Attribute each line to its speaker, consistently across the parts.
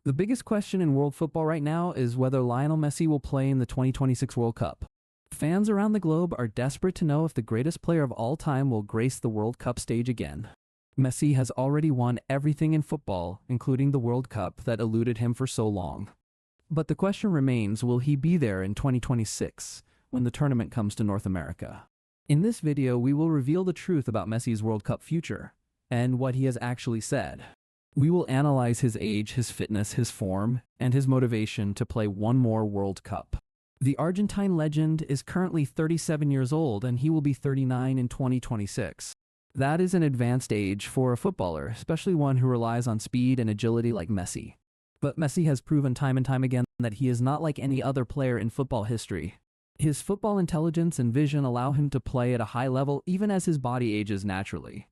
Speaker 1: The biggest question in world football right now is whether Lionel Messi will play in the 2026 World Cup. Fans around the globe are desperate to know if the greatest player of all time will grace the World Cup stage again. Messi has already won everything in football, including the World Cup that eluded him for so long. But the question remains, will he be there in 2026 when the tournament comes to North America? In this video, we will reveal the truth about Messi's World Cup future and what he has actually said. We will analyze his age, his fitness, his form, and his motivation to play one more World Cup. The Argentine legend is currently 37 years old and he will be 39 in 2026. That is an advanced age for a footballer, especially one who relies on speed and agility like Messi. But Messi has proven time and time again that he is not like any other player in football history. His football intelligence and vision allow him to play at a high level even as his body ages naturally.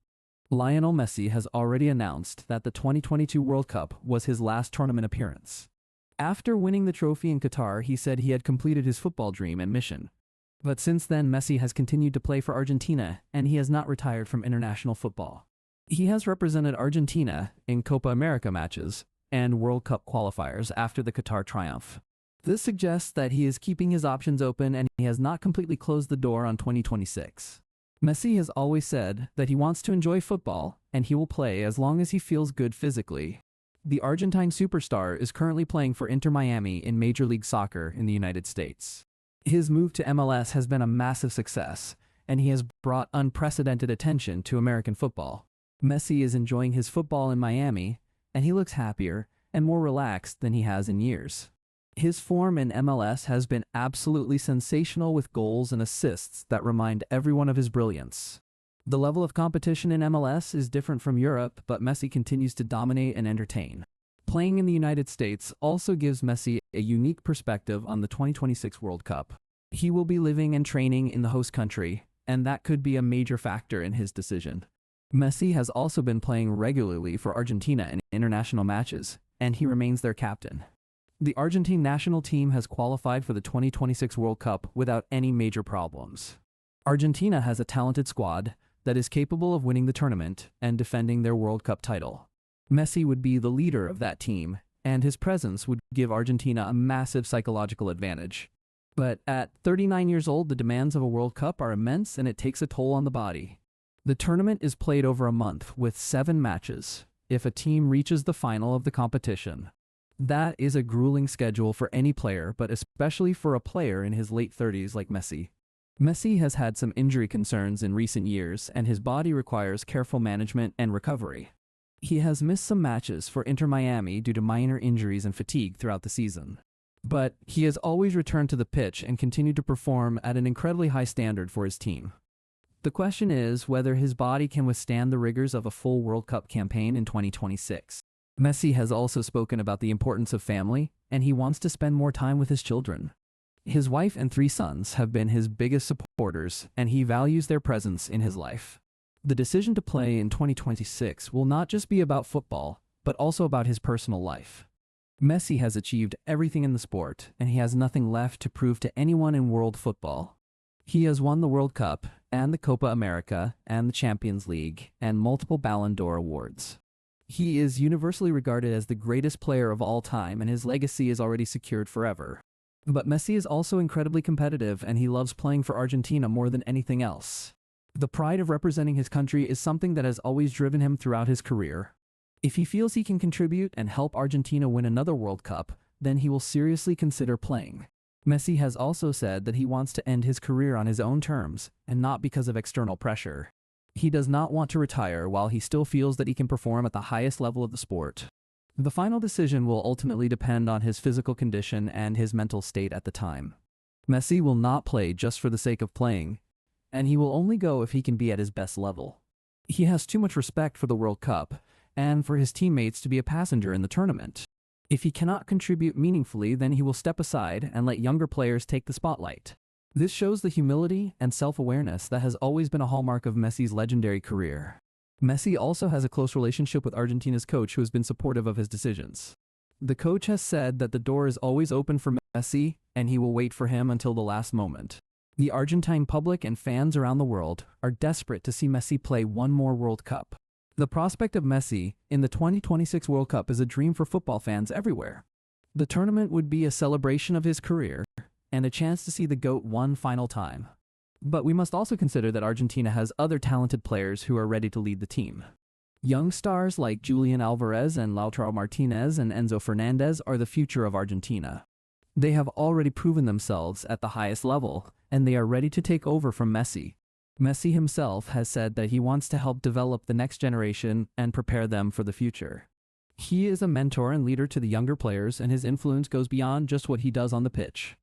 Speaker 1: Lionel Messi has already announced that the 2022 World Cup was his last tournament appearance. After winning the trophy in Qatar, he said he had completed his football dream and mission. But since then, Messi has continued to play for Argentina, and he has not retired from international football. He has represented Argentina in Copa America matches and World Cup qualifiers after the Qatar triumph. This suggests that he is keeping his options open and he has not completely closed the door on 2026. Messi has always said that he wants to enjoy football and he will play as long as he feels good physically. The Argentine superstar is currently playing for Inter Miami in Major League Soccer in the United States. His move to MLS has been a massive success, and he has brought unprecedented attention to American football. Messi is enjoying his football in Miami, and he looks happier and more relaxed than he has in years. His form in MLS has been absolutely sensational with goals and assists that remind everyone of his brilliance. The level of competition in MLS is different from Europe, but Messi continues to dominate and entertain. Playing in the United States also gives Messi a unique perspective on the 2026 World Cup. He will be living and training in the host country, and that could be a major factor in his decision. Messi has also been playing regularly for Argentina in international matches, and he remains their captain. The Argentine national team has qualified for the 2026 World Cup without any major problems. Argentina has a talented squad that is capable of winning the tournament and defending their World Cup title. Messi would be the leader of that team, and his presence would give Argentina a massive psychological advantage. But at 39 years old, the demands of a World Cup are immense and it takes a toll on the body. The tournament is played over a month with 7 matches if a team reaches the final of the competition. That is a grueling schedule for any player, but especially for a player in his late 30s like Messi. Messi has had some injury concerns in recent years, and his body requires careful management and recovery. He has missed some matches for Inter Miami due to minor injuries and fatigue throughout the season. But he has always returned to the pitch and continued to perform at an incredibly high standard for his team. The question is whether his body can withstand the rigors of a full World Cup campaign in 2026. Messi has also spoken about the importance of family, and he wants to spend more time with his children. His wife and 3 sons have been his biggest supporters, and he values their presence in his life. The decision to play in 2026 will not just be about football, but also about his personal life. Messi has achieved everything in the sport, and he has nothing left to prove to anyone in world football. He has won the World Cup, and the Copa America, and the Champions League, and multiple Ballon d'Or awards. He is universally regarded as the greatest player of all time, and his legacy is already secured forever. But Messi is also incredibly competitive, and he loves playing for Argentina more than anything else. The pride of representing his country is something that has always driven him throughout his career. If he feels he can contribute and help Argentina win another World Cup, then he will seriously consider playing. Messi has also said that he wants to end his career on his own terms, and not because of external pressure. He does not want to retire while he still feels that he can perform at the highest level of the sport. The final decision will ultimately depend on his physical condition and his mental state at the time. Messi will not play just for the sake of playing, and he will only go if he can be at his best level. He has too much respect for the World Cup and for his teammates to be a passenger in the tournament. If he cannot contribute meaningfully, then he will step aside and let younger players take the spotlight. This shows the humility and self-awareness that has always been a hallmark of Messi's legendary career. Messi also has a close relationship with Argentina's coach who has been supportive of his decisions. The coach has said that the door is always open for Messi, and he will wait for him until the last moment. The Argentine public and fans around the world are desperate to see Messi play one more World Cup. The prospect of Messi in the 2026 World Cup is a dream for football fans everywhere. The tournament would be a celebration of his career and a chance to see the GOAT one final time. But we must also consider that Argentina has other talented players who are ready to lead the team. Young stars like Julian Alvarez and Lautaro Martinez and Enzo Fernandez are the future of Argentina. They have already proven themselves at the highest level, and they are ready to take over from Messi. Messi himself has said that he wants to help develop the next generation and prepare them for the future. He is a mentor and leader to the younger players, and his influence goes beyond just what he does on the pitch.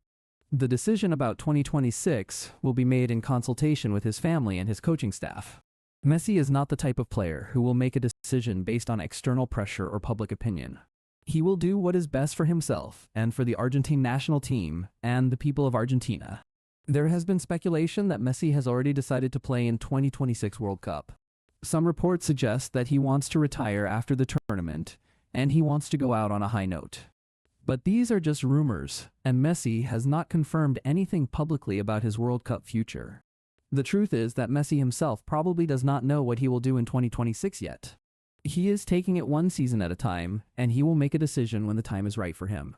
Speaker 1: The decision about 2026 will be made in consultation with his family and his coaching staff. Messi is not the type of player who will make a decision based on external pressure or public opinion. He will do what is best for himself and for the Argentine national team and the people of Argentina. There has been speculation that Messi has already decided to play in 2026 World Cup. Some reports suggest that he wants to retire after the tournament, and he wants to go out on a high note. But these are just rumors, and Messi has not confirmed anything publicly about his World Cup future. The truth is that Messi himself probably does not know what he will do in 2026 yet. He is taking it one season at a time, and he will make a decision when the time is right for him.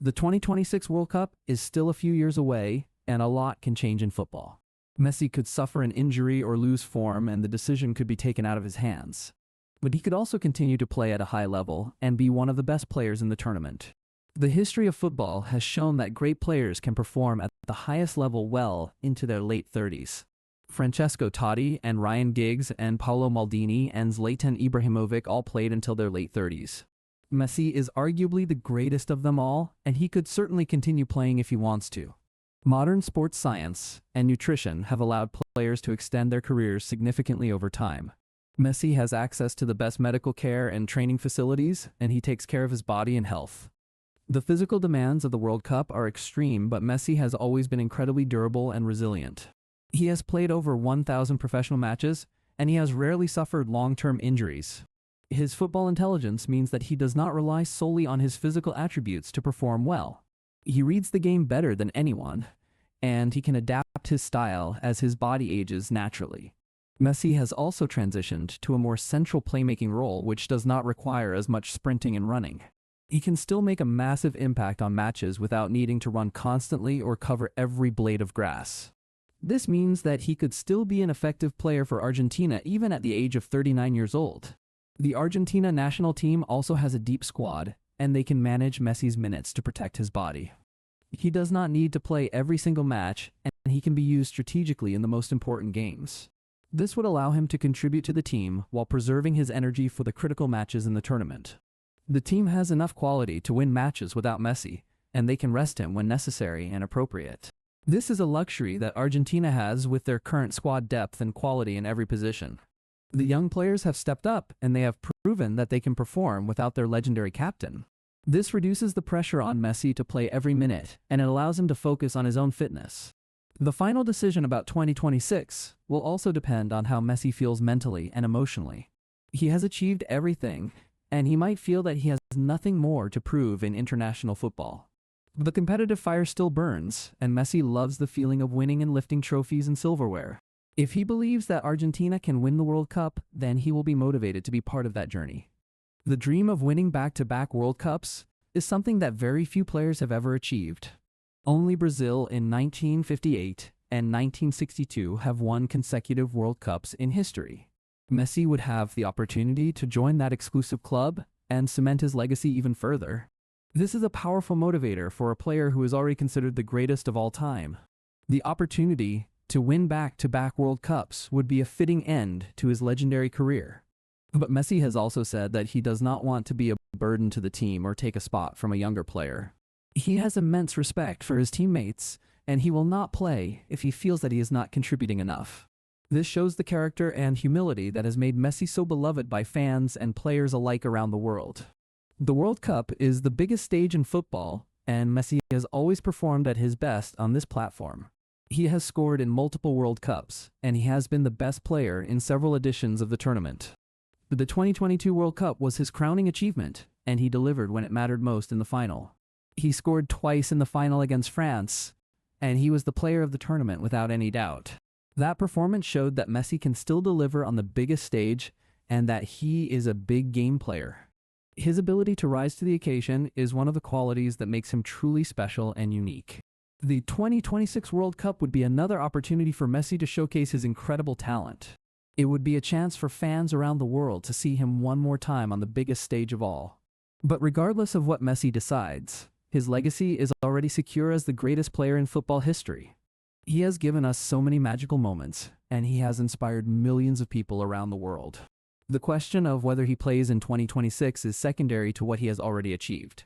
Speaker 1: The 2026 World Cup is still a few years away, and a lot can change in football. Messi could suffer an injury or lose form, and the decision could be taken out of his hands. But he could also continue to play at a high level and be one of the best players in the tournament. The history of football has shown that great players can perform at the highest level well into their late 30s. Francesco Totti and Ryan Giggs and Paolo Maldini and Zlatan Ibrahimovic all played until their late 30s. Messi is arguably the greatest of them all, and he could certainly continue playing if he wants to. Modern sports science and nutrition have allowed players to extend their careers significantly over time. Messi has access to the best medical care and training facilities, and he takes care of his body and health. The physical demands of the World Cup are extreme, but Messi has always been incredibly durable and resilient. He has played over 1,000 professional matches, and he has rarely suffered long-term injuries. His football intelligence means that he does not rely solely on his physical attributes to perform well. He reads the game better than anyone, and he can adapt his style as his body ages naturally. Messi has also transitioned to a more central playmaking role, which does not require as much sprinting and running. He can still make a massive impact on matches without needing to run constantly or cover every blade of grass. This means that he could still be an effective player for Argentina even at the age of 39 years old. The Argentina national team also has a deep squad, and they can manage Messi's minutes to protect his body. He does not need to play every single match, and he can be used strategically in the most important games. This would allow him to contribute to the team while preserving his energy for the critical matches in the tournament. The team has enough quality to win matches without Messi, and they can rest him when necessary and appropriate. This is a luxury that Argentina has with their current squad depth and quality in every position. The young players have stepped up, and they have proven that they can perform without their legendary captain. This reduces the pressure on Messi to play every minute, and it allows him to focus on his own fitness. The final decision about 2026 will also depend on how Messi feels mentally and emotionally. He has achieved everything, and he might feel that he has nothing more to prove in international football. The competitive fire still burns, and Messi loves the feeling of winning and lifting trophies and silverware. If he believes that Argentina can win the World Cup, then he will be motivated to be part of that journey. The dream of winning back-to-back World Cups is something that very few players have ever achieved. Only Brazil in 1958 and 1962 have won consecutive World Cups in history. Messi would have the opportunity to join that exclusive club and cement his legacy even further. This is a powerful motivator for a player who is already considered the greatest of all time. The opportunity to win back-to-back World Cups would be a fitting end to his legendary career. But Messi has also said that he does not want to be a burden to the team or take a spot from a younger player. He has immense respect for his teammates, and he will not play if he feels that he is not contributing enough. This shows the character and humility that has made Messi so beloved by fans and players alike around the world. The World Cup is the biggest stage in football, and Messi has always performed at his best on this platform. He has scored in multiple World Cups, and he has been the best player in several editions of the tournament. The 2022 World Cup was his crowning achievement, and he delivered when it mattered most in the final. He scored twice in the final against France, and he was the player of the tournament without any doubt. That performance showed that Messi can still deliver on the biggest stage, and that he is a big game player. His ability to rise to the occasion is one of the qualities that makes him truly special and unique. The 2026 World Cup would be another opportunity for Messi to showcase his incredible talent. It would be a chance for fans around the world to see him one more time on the biggest stage of all. But regardless of what Messi decides, his legacy is already secure as the greatest player in football history. He has given us so many magical moments, and he has inspired millions of people around the world. The question of whether he plays in 2026 is secondary to what he has already achieved.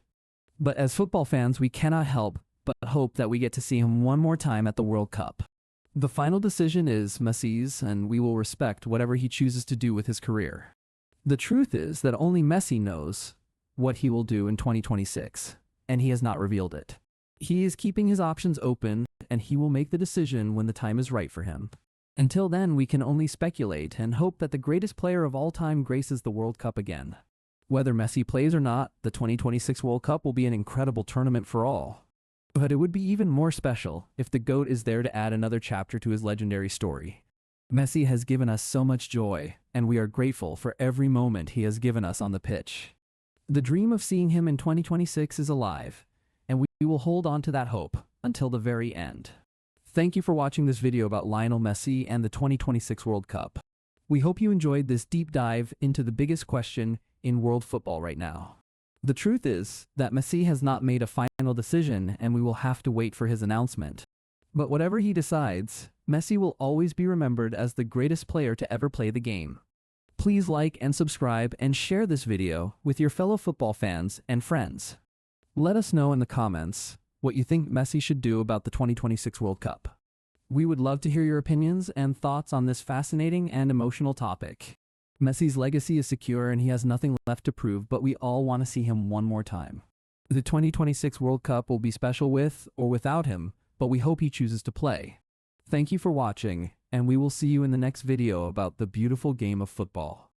Speaker 1: But as football fans, we cannot help but hope that we get to see him one more time at the World Cup. The final decision is Messi's, and we will respect whatever he chooses to do with his career. The truth is that only Messi knows what he will do in 2026, and he has not revealed it. He is keeping his options open, and he will make the decision when the time is right for him. Until then, we can only speculate and hope that the greatest player of all time graces the World Cup again. Whether Messi plays or not, the 2026 World Cup will be an incredible tournament for all. But it would be even more special if the GOAT is there to add another chapter to his legendary story. Messi has given us so much joy, and we are grateful for every moment he has given us on the pitch. The dream of seeing him in 2026 is alive, and we will hold on to that hope until the very end. Thank you for watching this video about Lionel Messi and the 2026 World Cup. We hope you enjoyed this deep dive into the biggest question in world football right now. The truth is that Messi has not made a final decision, and we will have to wait for his announcement. But whatever he decides, Messi will always be remembered as the greatest player to ever play the game. Please like and subscribe and share this video with your fellow football fans and friends. Let us know in the comments what you think Messi should do about the 2026 World Cup. We would love to hear your opinions and thoughts on this fascinating and emotional topic. Messi's legacy is secure and he has nothing left to prove, but we all want to see him one more time. The 2026 World Cup will be special with or without him, but we hope he chooses to play. Thank you for watching, and we will see you in the next video about the beautiful game of football.